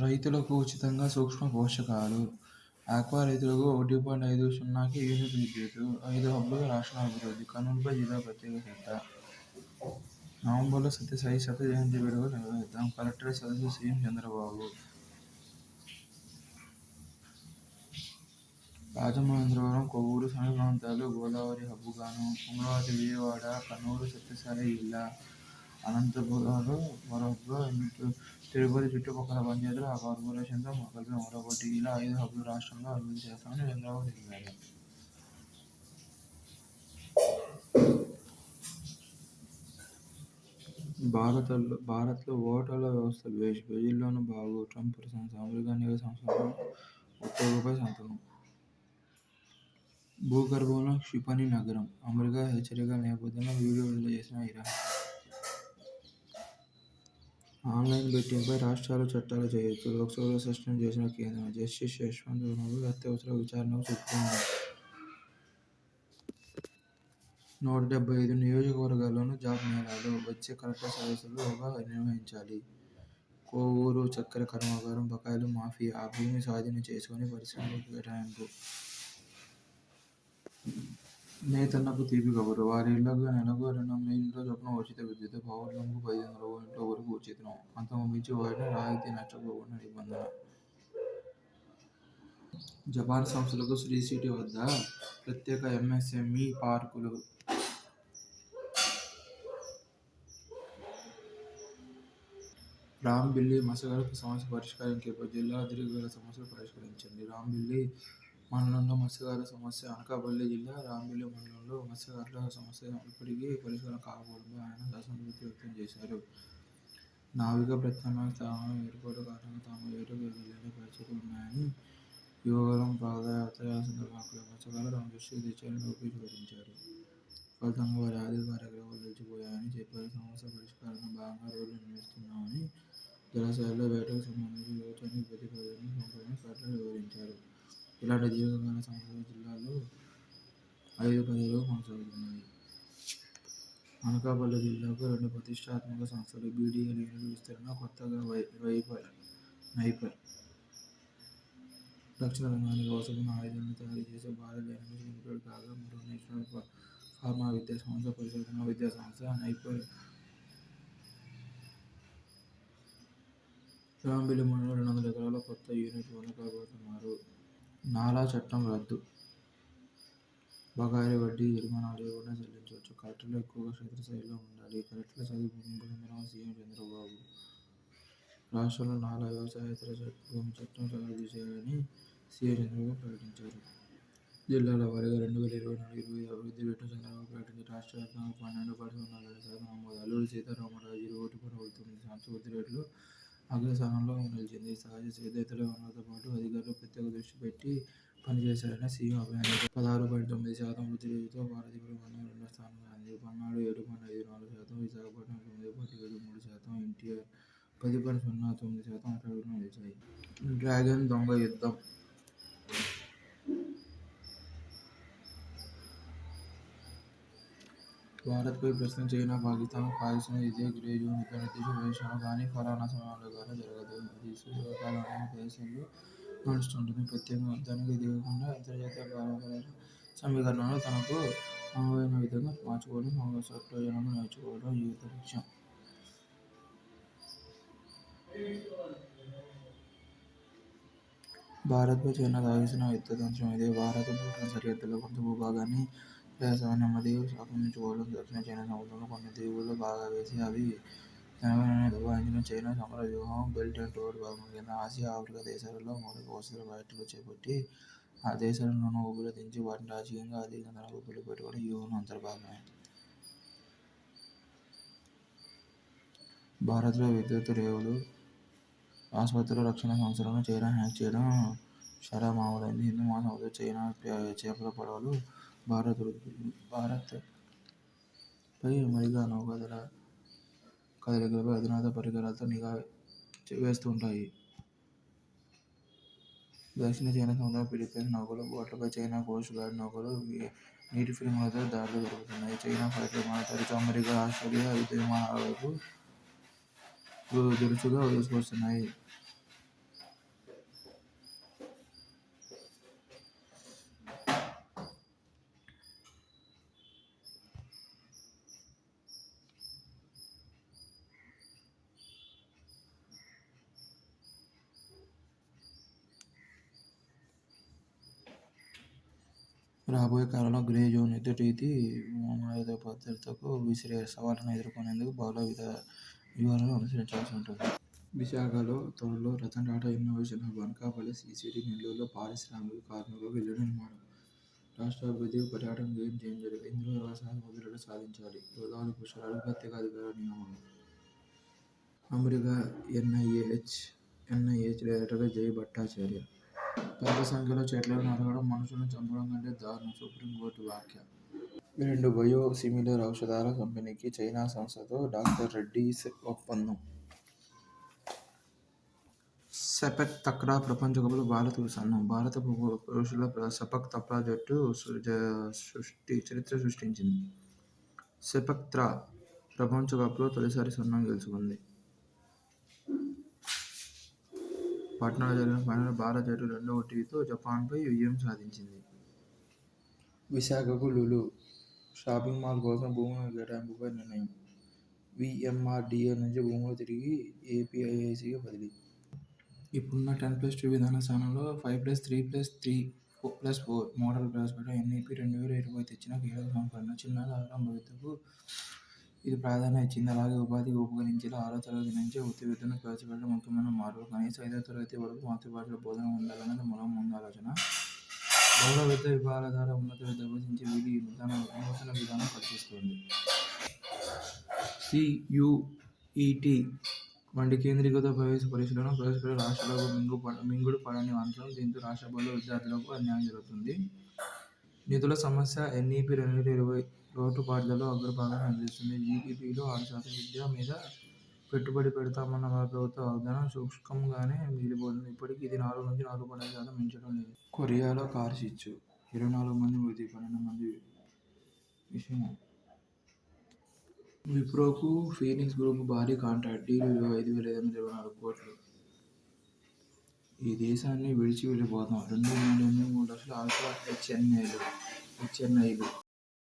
రైతులకు ఉచితంగా సూక్ష్మ పోషకాలు, ఆక్వా రైతులకు 1.50కి యూనిట్ విద్యుత్, 5 హబ్లుగా రాష్ట్ర అభివృద్ధి, కర్నూలుపై జిల్లా ప్రత్యేక శ్రద్ధ. నవంబర్లో సత్యసాయి శత జయంతి వేడుకలు నిర్వహిద్దాం. కలెక్టరేట్ సదస్సు సీఎం చంద్రబాబు. రాజమహేంద్రవరం, కొవ్వూరు సమీప ప్రాంతాలు గోదావరి హబ్బుగాను, అమరావతి, విజయవాడ, కర్నూలు సత్యసాయి జిల్లా, అనంతపురాలు మరొక తిరుపతి చుట్టుపక్కల పంచాయతీలు ఆ కార్పొరేషన్తో కలిపి మరొకటి. ఇలా 5 హబ్లు రాష్ట్రంలో అభివృద్ధి చేస్తామని చంద్రబాబు తెలిపారు. భారత్లో ఓటర్ల వ్యవస్థ బేష్, పేజీల్లోనూ బాగు, ట్రంప్ ప్రశంస. అమెరికా నిఘా సంస్థలతో ఉత్తర్వులపై సంతకం. భూగర్భంలో క్షిపణి నగరం, అమెరికా హెచ్చరికల నేపథ్యంలో వీడియో విడుదల చేసిన ఇరాన్. ఆన్లైన్ బెట్టింగ్పై రాష్ట్రాలు చట్టాలు చేయొచ్చు, లోక్సభలో సస్పెండ్ చేసిన కేంద్రం. జస్టిస్ యశ్వంత్ రావు అత్యవసర విచారణకు సుప్రీంకోర్టు. 175 నియోజకవర్గాల్లోనూ జాబ్ మేళాలు వచ్చే కలెక్టర్ సదస్సులుగా నిర్వహించాలి. కోవూరు చక్కెర కర్మాగారం బకాయిలు మాఫీ, ఆ భూమి స్వాధీనం చేసుకుని పరిశ్రమలకు కేటాయింపు. నేతన్నకు తీపి కబురు, వారి ఇళ్లకు నెలకు 200 యూనిట్ల చొప్పున ఉచిత విద్యుత్, పవర్ లూమ్కు 1500 యూనిట్ల వరకు ఉచితం, అంతకు మించి వాడినా రాయితీ, నష్టపోకుండా నిబంధన. జపాన్ సంస్థలకు శ్రీ సిటీ వద్ద ప్రత్యేక ఎంఎస్ఎంఈ పార్కులు. రాంబిల్లి మత్స్యకారుల సమస్య పరిష్కరించేపై జిల్లా అధికారుల సమస్యలు పరిష్కరించండి. రాంబిల్లి మండలంలో మత్స్యకారుల సమస్య. అనకాపల్లి జిల్లా రాంబిల్లి మండలంలో మత్స్యకారుల సమస్య ఇప్పటికీ పరిష్కారం కాకపోవడంపై ఆయన అసంతృప్తి వ్యక్తం చేశారు. నావిక ప్రత్యామ్నాయ స్థావరం ఏర్పాటు కారణంగా తాము ఏటకు వెళ్లలేని పరిస్థితులు ఉన్నాయని, యువగళం పాదయాత్ర సందర్భంగా మత్స్యకారులు తమ దృష్టికి తెచ్చారని లోకేష్ వివరించారు. ఫలితంగా వారి ఆర్థిక కార్యకలాపాలు నిలిచిపోయాయని చెప్పారు. సమస్య పరిష్కారంలో భాగంగా రోడ్లు నిర్మిస్తున్నామని, జలాశయాల్లో వేటకు సంబంధించి లోతైన ప్రతిపాదనలు పంపామని కలెక్టర్ వివరించారు. ఇలాంటి దీర్ఘకాల సమస్యలు జిల్లాలో 5-10 కొనసాగుతున్నాయి. అనకాపల్లి జిల్లాకు 2 ప్రతిష్ఠాత్మక సంస్థలు, బీడీఎల్ యూనిట్ల విస్తరణ. కొత్తగా నైపర్ రక్షణ రంగానికి అవసరమైన ఆయుధాలను తయారు చేసే భారత్ డైనమిక్స్ లిమిటెడ్ కాగా, మరో నేషనల్ ఫార్మా విద్యా సంస్థ, పరిశోధనా విద్యా సంస్థ నైపర్. రాంబిల్లి మండలంలో 200 ఎకరాల్లో కొత్త యూనిట్ నెలకొల్పనున్నారు. నాలా చట్టం రద్దు, బకాయిల వడ్డీ, జరిమానాలు లేకుండా చెల్లించవచ్చు. కలెక్టర్లు ఎక్కువగా క్షేత్రస్థాయిలో ఉండాలి. కలెక్టర్ల ముగింపు సందర్భంగా సీఎం చంద్రబాబు. రాష్ట్రంలో నాలా వ్యవసాయేతర భూమి చట్టం రద్దు చేయాలని సీఎం చంద్రబాబు ప్రకటించారు. జిల్లాల వారీగా 2024-25 అభివృద్ధి రేటును చంద్రబాబు ప్రకటించారు. రాష్ట్ర వ్యాప్తంగా 12.02% నమోదు. అల్లూరి సీతారామరాజు 1.9% వృద్ధి రేటులో అగ్రస్థానంలో నిలిచింది. సహజ సేద్యేతర వనరులతో పాటు అధికారులు ప్రత్యేక దృష్టి పెట్టి పనిచేశారని సీఎం అభినందించారు. 16.9% వృద్ధి రేటుతో పార్వతీపురం మండలం రెండో స్థానంలో ఉంది. పల్నాడు 7.54%, విశాఖపట్నం 9.73%, ఎన్టీఆర్ 10.09% అట్టడుగున నిలిచాయి. డ్రాగన్ దొంగ యుద్ధం. భారత్పై ప్రస్తుతం చైనా, పాకిస్తాన్ సాగిస్తున్నది ఇదే గ్రే జోన్ యుద్ధం. నిర్దిష్ట ప్రదేశంలో కానీ, ఫలానా సమయంలో కానీ జరగదు. ఇది సుదీర్ఘకాలం అనేక దేశాల్లో నడుస్తుంటుంది. ప్రత్యేకంగా యుద్ధానికి దిగకుండా అంతర్జాతీయ పరస్పర సమీకరణలను తనకు అనువైన విధంగా మార్చుకోవడం, సమస్య ప్రయోజనాలను నేర్చుకోవడం ఈ యుద్ధ లక్ష్యం. భారత్పై చైనా సాగిస్తున్న యుద్ధ తంత్రం ఇదే. భారత్ భూటాన్ సరిహద్దులో కొంత భూభాగాన్ని వేసవి నెమ్మదిగా ఆక్రమించుకోవడం, దక్షిణ చైనా సముద్రంలో కొన్ని దీవుల్లో పాగా వేసి అవి తనవేనని దబాయించడం చైనా సమర వ్యూహం. బెల్ట్ అండ్ రోడ్ భాగం కింద ఆసియా, ఆఫ్రికా దేశాలలో మౌలిక వసతుల ప్రాజెక్టులు చేపట్టి ఆ దేశాలను ఊబిలో దించి వాటిని రాజకీయంగా, ఆర్థికంగా తన గుప్పిట్లో పెట్టుకోవడం ఈ వ్యూహంలో అంతర్భాగమే. భారత్లో విద్యుత్, రేవులు, ఆసుపత్రులు, రక్షణ సంస్థలను చైనా హ్యాక్ చేయడం షరామామూలైంది. హిందూ మహాసముద్రంలో చైనా చేపల పడవలు భారత్పై అమెరికా నౌకాదళ కదలికలపై అధునాతన పరికరాలతో నిఘా వేస్తుంటాయి. దక్షిణ చైనా సముద్రంలో ఫిలిప్పైన్స్ నౌకలు, బోట్లపై చైనా కోస్ట్ గార్డ్ నౌకలు నీటి ఫిరంగులతో దాడులు జరుపుతున్నాయి. చైనా ఫైటర్ విమానాలు తరచూ అమెరికా, ఆస్ట్రేలియా యుద్ధ విమానాల వైపు దురుసుగా దూసుకొస్తున్నాయి. రాబోయే కాలంలో గ్రే జోన్ యుద్ధ రీతి ఆయుధ భద్రతకు విసిరే సవాళ్లను ఎదుర్కొనేందుకు బహుళ వ్యూహాలను అనుసరించాల్సి ఉంటుంది. విశాఖలో త్వరలో Ratan Tata innovation hub, Anakapalli CCT, నెల్లూరులో పారిశ్రామిక కార్మికులకు ఇళ్ల నిర్మాణం. రాష్ట్ర అభివృద్ధికి పర్యాటకం గేమ్ చేంజర్. ఇందులో 20% మొదలు సాధించాలి. గోదావరి పుష్కరాలకు ప్రత్యేక అధికార నియామకం. అమెరికా ఎన్ఐహెచ్ డైరెక్టర్ జయ్ భట్టాచార్య. పెద్ద సంఖ్యలో చెట్లను నరకడం మనుషులను చంపడం కంటే దారుణం, సుప్రీంకోర్టు వ్యాఖ్య. 2 బయోసిమిలర్ ఔషధాల కంపెనీకి చైనా సంస్థతో డాక్టర్ రెడ్డీస్ ఒప్పందం. సెపెక్ తక్రా ప్రపంచ కప్లో భారత్కు సన్నం. భారత పురుషుల సెపక్ తక్రా జట్టు చరిత్ర సృష్టించింది. సెపక్ తక్రా ప్రపంచ కప్లో తొలిసారి స్వర్ణం గెలుచుకుంది. పాట్నాలో జరిగిన ఫైనల్లో భారత జట్టు 2-1తో జపాన్పై విజయం సాధించింది. విశాఖకు లులు షాపింగ్ మాల్ కోసం భూముల కేటాయింపుపై నిర్ణయం. వీఎంఆర్డీఏ నుంచి భూములు తిరిగి ఏపీఐఐసీకి బదిలీ. ఇప్పుడున్న 10+2 విధానం స్థానంలో 5+3+3+4 మోడల్ ప్రవేశపెట్టిన ఎన్ఈపీ 2020 తెచ్చిన కీలక సంస్కరణ. చిన్నారుల ఆరంభ విద్యకు ఇది ప్రాధాన్యం ఇచ్చింది. అలాగే ఉపాధికి ఉపకరించేలా 6వ తరగతి నుంచే వృత్తి విద్యను ప్రవేశపెట్టడం ముఖ్యమైన మార్పు. కనీసం 5వ తరగతి వరకు మాతృభాషలో బోధన ఉండాలన్నది మరో ముందాలోచన. బహుళ విద్యా విభాగాల ద్వారా ఉన్నత విద్య అభ్యసించే వీలు ఈ నూతన విధానం కల్పిస్తోంది. సియుఇటి వంటి కేంద్రీకృత ప్రవేశ పరీక్షలను ప్రవేశపెట్టే రాష్ట్రాలకు మింగుడు పడని అంశం. దీంతో రాష్ట్ర బడుల విద్యార్థులకు అన్యాయం జరుగుతుంది. నిధుల సమస్య. ఎన్ఈపీ 2020 లోటుపాట్లలో అగ్రభాగాన్ని అందిస్తుంది. జీడీపీలో 6% విద్య మీద పెట్టుబడి పెడతామన్న ప్రభుత్వ వాగ్దానం శుష్కంగానే మిగిలిపోతుంది. ఇప్పటికీ ఇది 4-4.5% మించడం లేదు. కొరియాలో కారు చిచ్చు, 24 మంది మృతి, 12 మంది విషయం. విప్రోకు ఫీనిక్స్ గ్రూప్ భారీ కాంట్రాక్ట్. డీల్ విలువ 5,524 కోట్లు. ఈ దేశాన్ని విడిచి వెళ్ళిపోతాం. 2,3 లక్షల ఆల్ఫా హెచ్ఎన్ఐలు